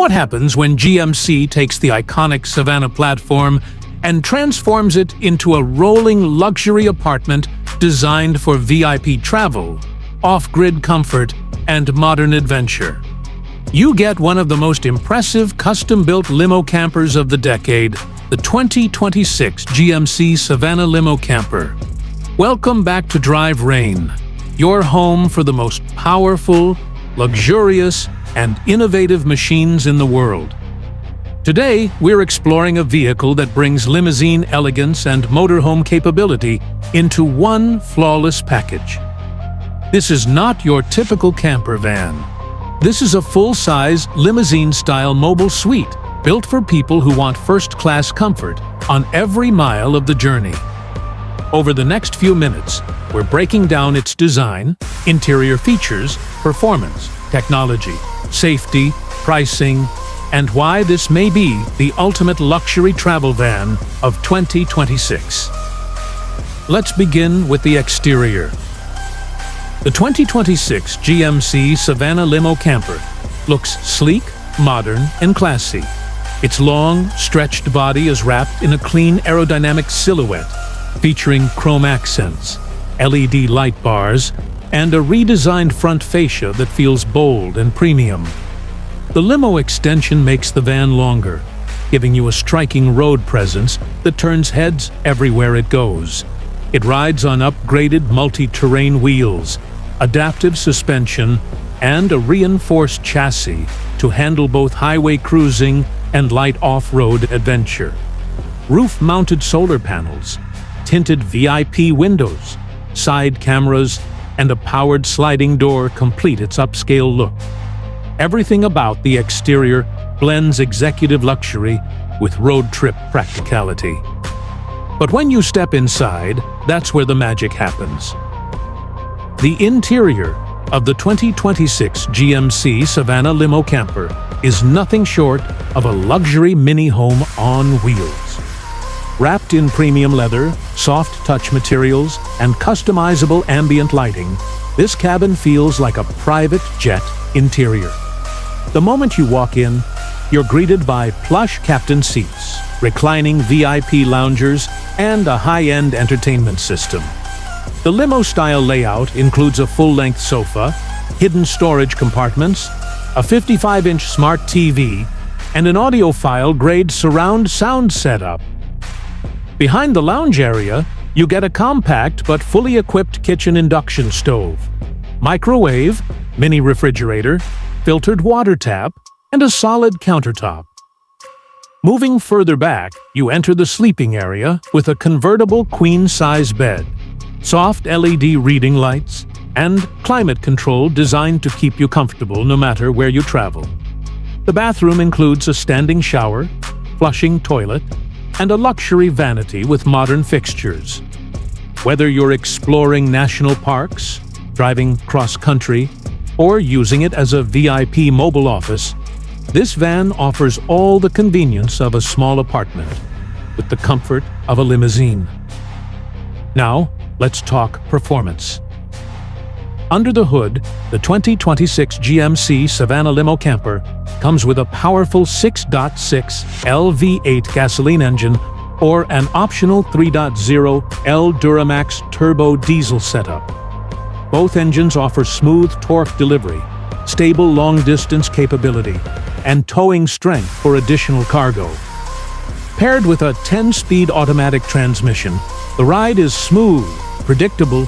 What happens when GMC takes the iconic Savana platform and transforms it into a rolling luxury apartment designed for VIP travel, off-grid comfort, and modern adventure? You get one of the most impressive custom-built limo campers of the decade, the 2026 GMC Savana Limo Camper. Welcome back to Drive Rain, your home for the most powerful, luxurious, and innovative machines in the world. Today, we're exploring a vehicle that brings limousine elegance and motorhome capability into one flawless package. This is not your typical camper van. This is a full-size, limousine-style mobile suite built for people who want first-class comfort on every mile of the journey. Over the next few minutes, we're breaking down its design, interior features, performance, technology, safety, pricing, and why this may be the ultimate luxury travel van of 2026. Let's begin with the exterior. The 2026 GMC Savana Limo Camper looks sleek, modern, and classy. Its long, stretched body is wrapped in a clean aerodynamic silhouette, featuring chrome accents, LED light bars, and a redesigned front fascia that feels bold and premium. The limo extension makes the van longer, giving you a striking road presence that turns heads everywhere it goes. It rides on upgraded multi-terrain wheels, adaptive suspension, and a reinforced chassis to handle both highway cruising and light off-road adventure. Roof-mounted solar panels, tinted VIP windows, side cameras, and a powered sliding door complete its upscale look. Everything about the exterior blends executive luxury with road trip practicality. But when you step inside, that's where the magic happens. The interior of the 2026 GMC Savana Limo Camper is nothing short of a luxury mini-home on wheels. Wrapped in premium leather, soft touch materials, and customizable ambient lighting, this cabin feels like a private jet interior. The moment you walk in, you're greeted by plush captain seats, reclining VIP loungers, and a high-end entertainment system. The limo-style layout includes a full-length sofa, hidden storage compartments, a 55-inch smart TV, and an audiophile-grade surround sound setup. Behind the lounge area, you get a compact but fully equipped kitchen induction stove, microwave, mini refrigerator, filtered water tap, and a solid countertop. Moving further back, you enter the sleeping area with a convertible queen-size bed, soft LED reading lights, and climate control designed to keep you comfortable no matter where you travel. The bathroom includes a standing shower, flushing toilet, and a luxury vanity with modern fixtures. Whether you're exploring national parks, driving cross-country, or using it as a VIP mobile office, this van offers all the convenience of a small apartment with the comfort of a limousine. Now, let's talk performance. Under the hood, the 2026 GMC Savana Limo Camper comes with a powerful 6.6 LV8 gasoline engine or an optional 3.0 L Duramax turbo diesel setup. Both engines offer smooth torque delivery, stable long-distance capability, and towing strength for additional cargo. Paired with a 10-speed automatic transmission, the ride is smooth, predictable,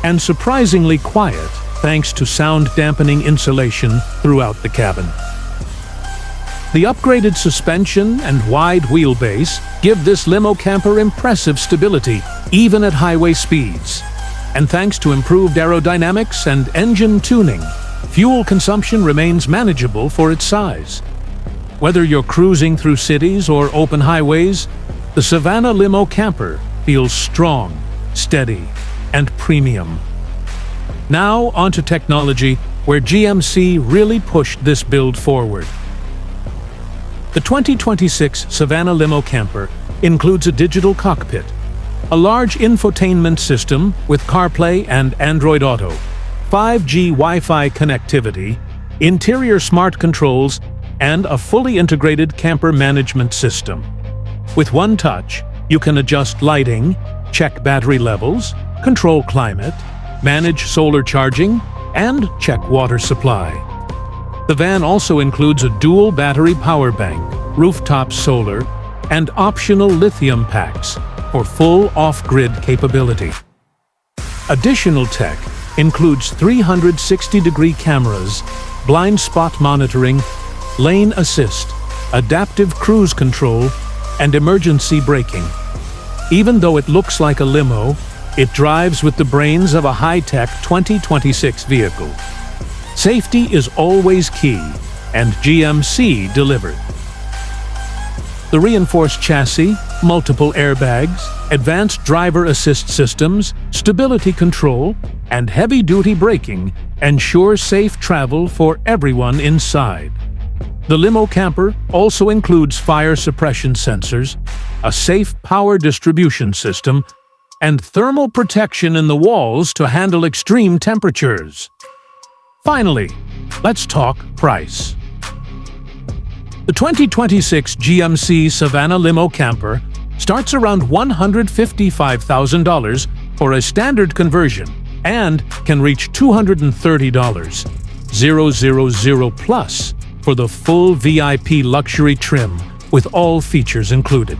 and surprisingly quiet thanks to sound-dampening insulation throughout the cabin. The upgraded suspension and wide wheelbase give this limo camper impressive stability, even at highway speeds. And thanks to improved aerodynamics and engine tuning, fuel consumption remains manageable for its size. Whether you're cruising through cities or open highways, the Savana Limo Camper feels strong, steady, and premium. Now onto technology, where GMC really pushed this build forward. The 2026 Savana Limo Camper includes a digital cockpit, a large infotainment system with CarPlay and Android Auto, 5G Wi-Fi connectivity, interior smart controls, and a fully integrated camper management system. With one touch, you can adjust lighting, check battery levels, control climate, manage solar charging, and check water supply. The van also includes a dual battery power bank, rooftop solar, and optional lithium packs for full off-grid capability. Additional tech includes 360-degree cameras, blind spot monitoring, lane assist, adaptive cruise control, and emergency braking. Even though it looks like a limo, it drives with the brains of a high-tech 2026 vehicle. Safety is always key, and GMC delivered. The reinforced chassis, multiple airbags, advanced driver assist systems, stability control, and heavy-duty braking ensure safe travel for everyone inside. The limo camper also includes fire suppression sensors, a safe power distribution system, and thermal protection in the walls to handle extreme temperatures. Finally, let's talk price. The 2026 GMC Savana Limo Camper starts around $155,000 for a standard conversion and can reach $230,000 plus for the full VIP luxury trim with all features included.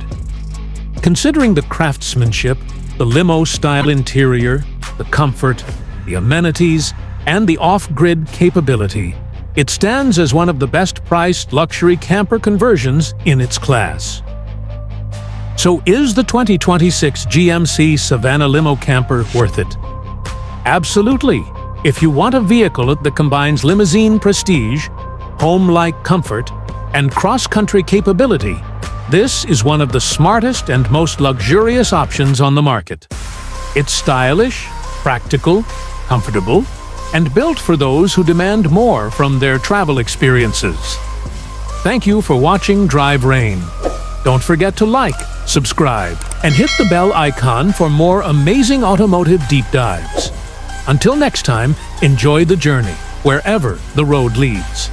Considering the craftsmanship, the limo-style interior, the comfort, the amenities, and the off-grid capability, it stands as one of the best-priced luxury camper conversions in its class. So is the 2026 GMC Savana Limo Camper worth it? Absolutely! If you want a vehicle that combines limousine prestige, home-like comfort, and cross-country capability, this is one of the smartest and most luxurious options on the market. It's stylish, practical, comfortable, and built for those who demand more from their travel experiences. Thank you for watching Drive Rain. Don't forget to like, subscribe, and hit the bell icon for more amazing automotive deep dives. Until next time, enjoy the journey, wherever the road leads.